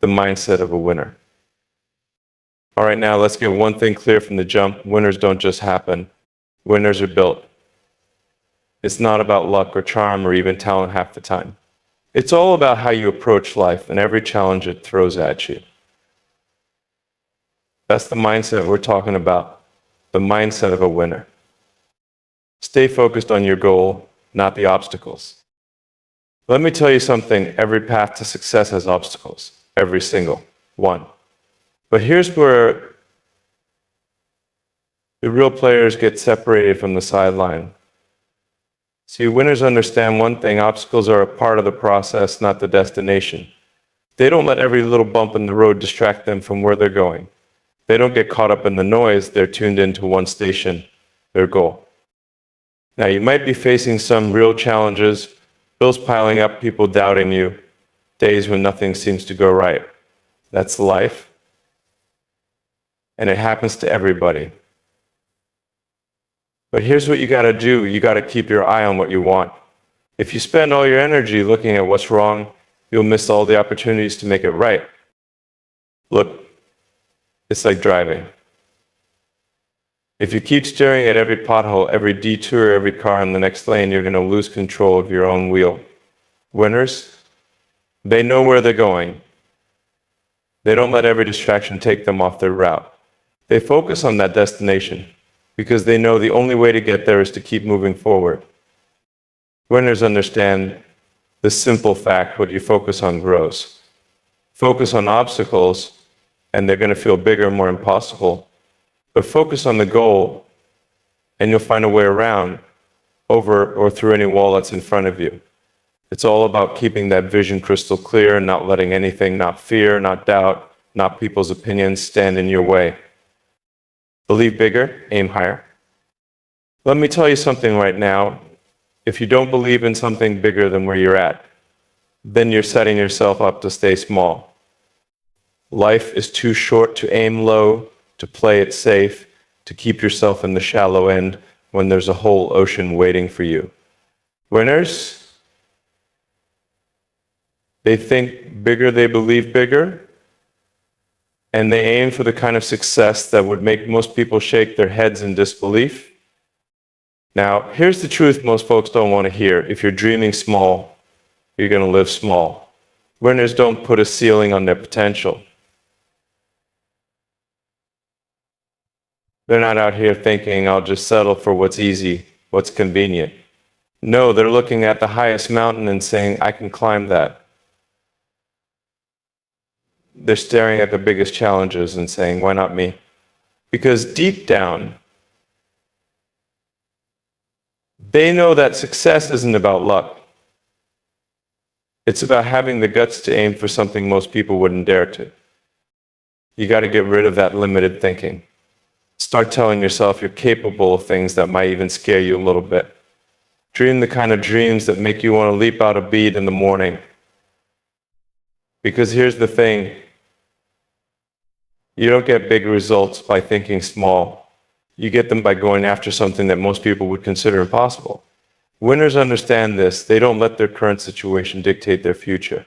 the mindset of a winner. All right, now let's get one thing clear from the jump. Winners don't just happen. Winners are built. It's not about luck or charm or even talent half the time. It's all about how you approach life and every challenge it throws at you. That's the mindset we're talking about, the mindset of a winner. Stay focused on your goal, not the obstacles. Let me tell you something, every path to success has obstacles, every single one. But here's where the real players get separated from the sideline. See, winners understand one thing, obstacles are a part of the process, not the destination. They don't let every little bump in the road distract them from where they're going. They don't get caught up in the noise, they're tuned into one station, their goal. Now, you might be facing some real challenges, bills piling up, people doubting you, days when nothing seems to go right. That's life. And it happens to everybody. But here's what you got to do. You got to keep your eye on what you want. If you spend all your energy looking at what's wrong, you'll miss all the opportunities to make it right. Look, it's like driving. If you keep staring at every pothole, every detour, every car in the next lane, you're going to lose control of your own wheel. Winners, they know where they're going. They don't let every distraction take them off their route. They focus on that destination because they know the only way to get there is to keep moving forward. Winners understand the simple fact, what you focus on grows. Focus on obstacles, and they're going to feel bigger, more impossible. But focus on the goal, and you'll find a way around, over or through any wall that's in front of you. It's all about keeping that vision crystal clear, not letting anything, not fear, not doubt, not people's opinions stand in your way. Believe bigger, aim higher. Let me tell you something right now. If you don't believe in something bigger than where you're at, then you're setting yourself up to stay small. Life is too short to aim low, to play it safe, to keep yourself in the shallow end when there's a whole ocean waiting for you. Winners, they think bigger, they believe bigger, and they aim for the kind of success that would make most people shake their heads in disbelief. Now, here's the truth most folks don't want to hear. If you're dreaming small, you're going to live small. Winners don't put a ceiling on their potential. They're not out here thinking, I'll just settle for what's easy, what's convenient. No, they're looking at the highest mountain and saying, I can climb that. They're staring at the biggest challenges and saying, why not me? Because deep down, they know that success isn't about luck. It's about having the guts to aim for something most people wouldn't dare to. You got to get rid of that limited thinking. Start telling yourself you're capable of things that might even scare you a little bit. Dream the kind of dreams that make you want to leap out of bed in the morning. Because here's the thing. You don't get big results by thinking small. You get them by going after something that most people would consider impossible. Winners understand this. They don't let their current situation dictate their future.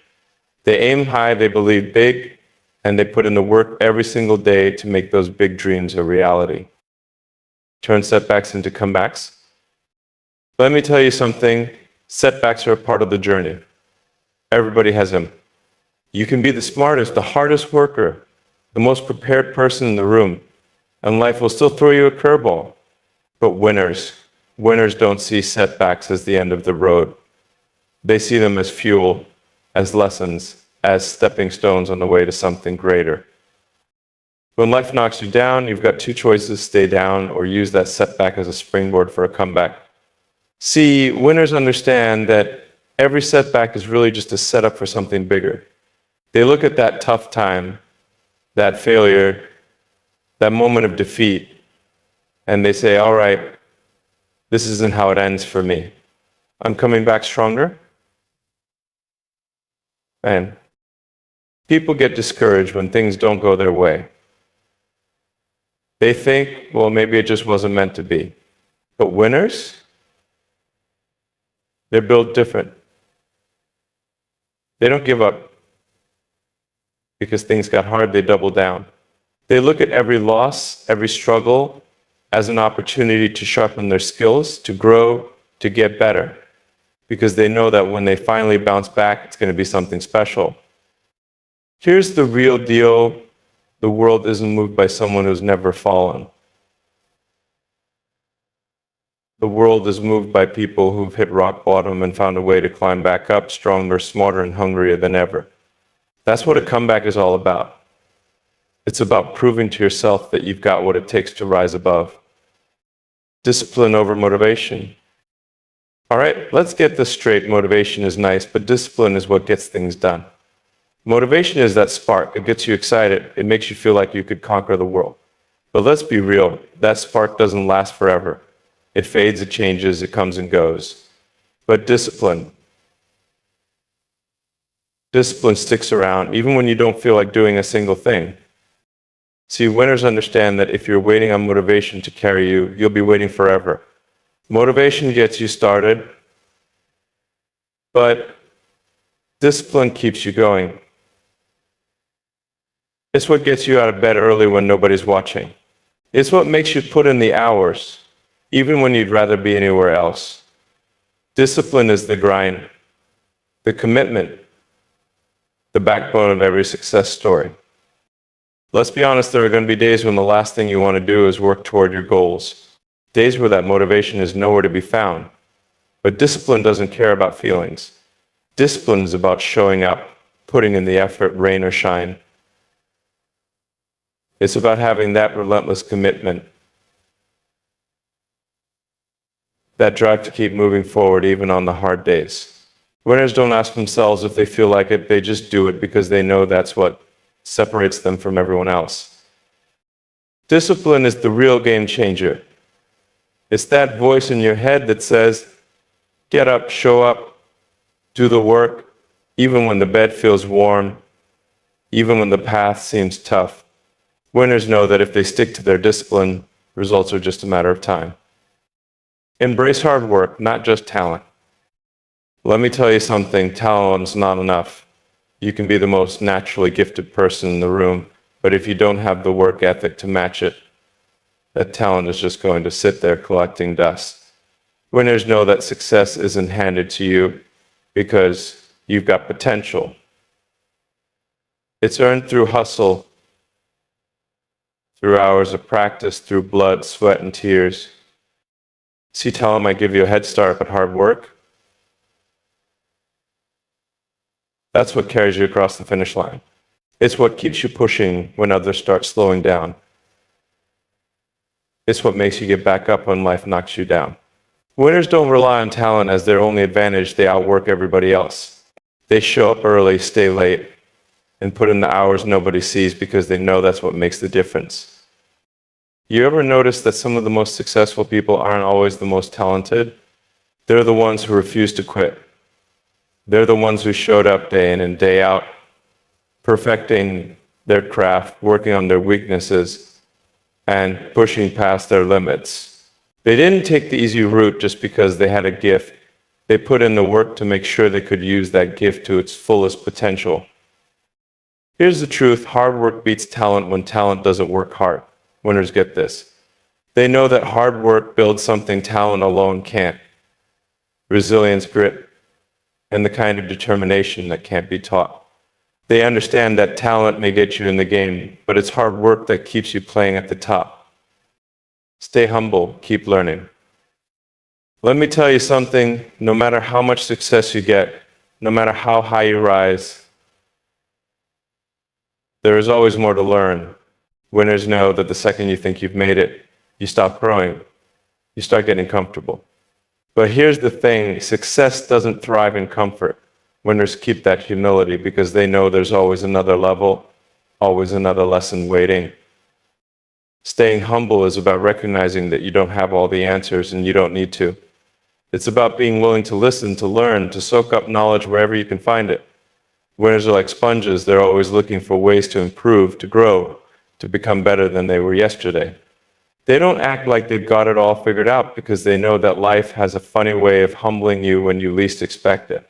They aim high, they believe big, and they put in the work every single day to make those big dreams a reality. Turn setbacks into comebacks. Let me tell you something. Setbacks are a part of the journey. Everybody has them. You can be the smartest, the hardest worker, the most prepared person in the room, and life will still throw you a curveball. But winners don't see setbacks as the end of the road. They see them as fuel, as lessons, as stepping stones on the way to something greater. When life knocks you down, you've got two choices: stay down or use that setback as a springboard for a comeback. See, winners understand that every setback is really just a setup for something bigger. They look at that tough time, that failure, that moment of defeat, and they say, all right, this isn't how it ends for me. I'm coming back stronger. And people get discouraged when things don't go their way. They think, well, maybe it just wasn't meant to be. But winners, they're built different. They don't give up. because things got hard, they double down. They look at every loss, every struggle as an opportunity to sharpen their skills, to grow, to get better, because they know that when they finally bounce back, it's going to be something special. Here's the real deal. The world isn't moved by someone who's never fallen. The world is moved by people who've hit rock bottom and found a way to climb back up stronger, smarter, and hungrier than ever. That's what a comeback is all about. It's about proving to yourself that you've got what it takes to rise above. Discipline over motivation. All right, let's get this straight. Motivation is nice, but discipline is what gets things done. Motivation is that spark. It gets you excited. It makes you feel like you could conquer the world. But let's be real. That spark doesn't last forever. It fades, it changes, it comes and goes. But discipline sticks around, even when you don't feel like doing a single thing. See, winners understand that if you're waiting on motivation to carry you, you'll be waiting forever. Motivation gets you started, but discipline keeps you going. It's what gets you out of bed early when nobody's watching. It's what makes you put in the hours, even when you'd rather be anywhere else. Discipline is the grind, the commitment, the backbone of every success story. Let's be honest, there are going to be days when the last thing you want to do is work toward your goals. Days where that motivation is nowhere to be found. But discipline doesn't care about feelings. Discipline is about showing up, putting in the effort, rain or shine. It's about having that relentless commitment, that drive to keep moving forward even on the hard days. Winners don't ask themselves if they feel like it, they just do it because they know that's what separates them from everyone else. Discipline is the real game changer. It's that voice in your head that says, get up, show up, do the work, even when the bed feels warm, even when the path seems tough. Winners know that if they stick to their discipline, results are just a matter of time. Embrace hard work, not just talent. Let me tell you something, talent's not enough. You can be the most naturally gifted person in the room, but if you don't have the work ethic to match it, that talent is just going to sit there collecting dust. Winners know that success isn't handed to you because you've got potential. It's earned through hustle, through hours of practice, through blood, sweat, and tears. See, talent might give you a head start, but hard work, that's what carries you across the finish line. It's what keeps you pushing when others start slowing down. It's what makes you get back up when life knocks you down. Winners don't rely on talent as their only advantage. They outwork everybody else. They show up early, stay late, and put in the hours nobody sees because they know that's what makes the difference. You ever notice that some of the most successful people aren't always the most talented? They're the ones who refuse to quit. They're the ones who showed up day in and day out, perfecting their craft, working on their weaknesses, and pushing past their limits. They didn't take the easy route just because they had a gift. They put in the work to make sure they could use that gift to its fullest potential. Here's the truth, hard work beats talent when talent doesn't work hard. Winners get this. They know that hard work builds something talent alone can't. Resilience, grit, and the kind of determination that can't be taught. They understand that talent may get you in the game, but it's hard work that keeps you playing at the top. Stay humble, keep learning. Let me tell you something, no matter how much success you get, no matter how high you rise, there is always more to learn. Winners know that the second you think you've made it, you stop growing, you start getting comfortable. But here's the thing, success doesn't thrive in comfort. Winners keep that humility because they know there's always another level, always another lesson waiting. Staying humble is about recognizing that you don't have all the answers and you don't need to. It's about being willing to listen, to learn, to soak up knowledge wherever you can find it. Winners are like sponges. They're always looking for ways to improve, to grow, to become better than they were yesterday. They don't act like they've got it all figured out because they know that life has a funny way of humbling you when you least expect it.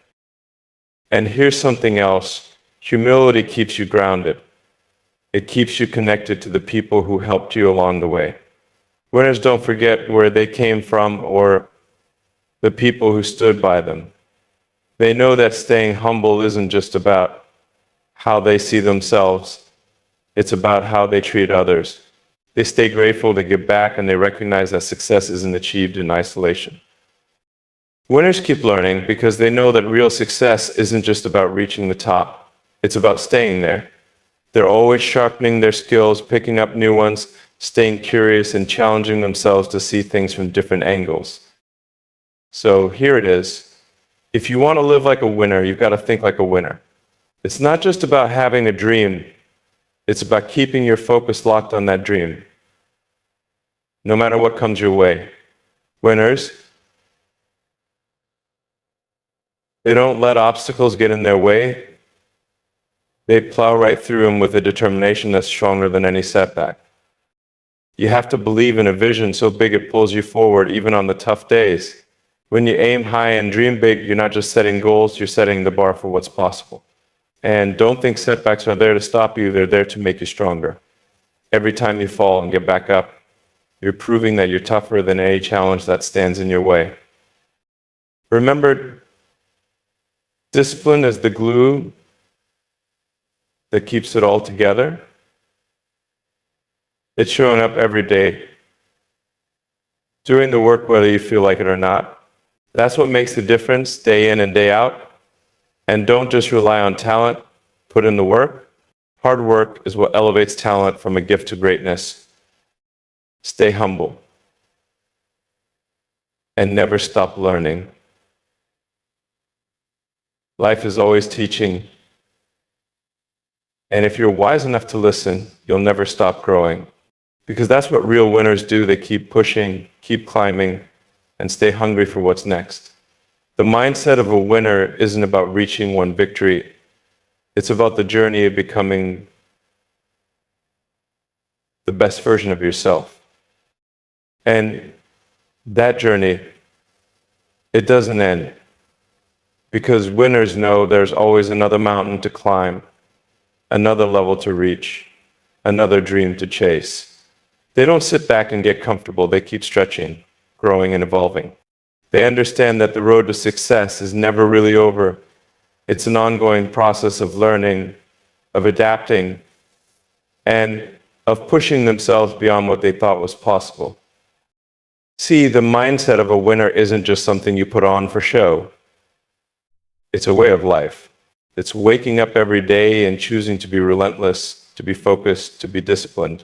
And here's something else. Humility keeps you grounded. It keeps you connected to the people who helped you along the way. Winners don't forget where they came from or the people who stood by them. They know that staying humble isn't just about how they see themselves, it's about how they treat others. They stay grateful to give back, and they recognize that success isn't achieved in isolation. Winners keep learning because they know that real success isn't just about reaching the top, it's about staying there. They're always sharpening their skills, picking up new ones, staying curious, and challenging themselves to see things from different angles. So here it is. If you want to live like a winner, you've got to think like a winner. It's not just about having a dream, it's about keeping your focus locked on that dream, no matter what comes your way. Winners, they don't let obstacles get in their way. They plow right through them with a determination that's stronger than any setback. You have to believe in a vision so big it pulls you forward even on the tough days. When you aim high and dream big, you're not just setting goals, you're setting the bar for what's possible. And don't think setbacks are there to stop you, they're there to make you stronger. Every time you fall and get back up, you're proving that you're tougher than any challenge that stands in your way. Remember, discipline is the glue that keeps it all together. It's showing up every day, doing the work whether you feel like it or not. That's what makes the difference day in and day out. And don't just rely on talent, put in the work. Hard work is what elevates talent from a gift to greatness. Stay humble and never stop learning. Life is always teaching. And if you're wise enough to listen, you'll never stop growing. Because that's what real winners do. They keep pushing, keep climbing, and stay hungry for what's next. The mindset of a winner isn't about reaching one victory. It's about the journey of becoming the best version of yourself. And that journey, it doesn't end. Because winners know there's always another mountain to climb, another level to reach, another dream to chase. They don't sit back and get comfortable. They keep stretching, growing, and evolving. They understand that the road to success is never really over. It's an ongoing process of learning, of adapting, and of pushing themselves beyond what they thought was possible. See, the mindset of a winner isn't just something you put on for show. It's a way of life. It's waking up every day and choosing to be relentless, to be focused, to be disciplined.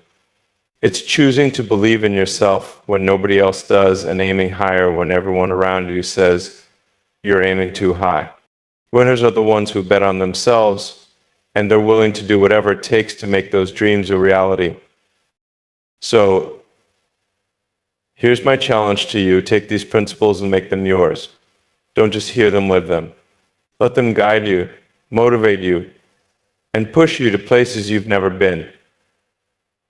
It's choosing to believe in yourself when nobody else does and aiming higher when everyone around you says you're aiming too high. Winners are the ones who bet on themselves, and they're willing to do whatever it takes to make those dreams a reality. So, here's my challenge to you. Take these principles and make them yours. Don't just hear them, live them. Let them guide you, motivate you, and push you to places you've never been.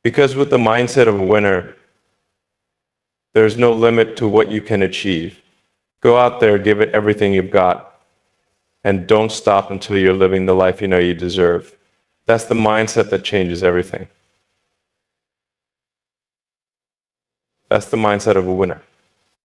Because with the mindset of a winner, there's no limit to what you can achieve. Go out there, give it everything you've got, and don't stop until you're living the life you know you deserve. That's the mindset that changes everything. That's the mindset of a winner.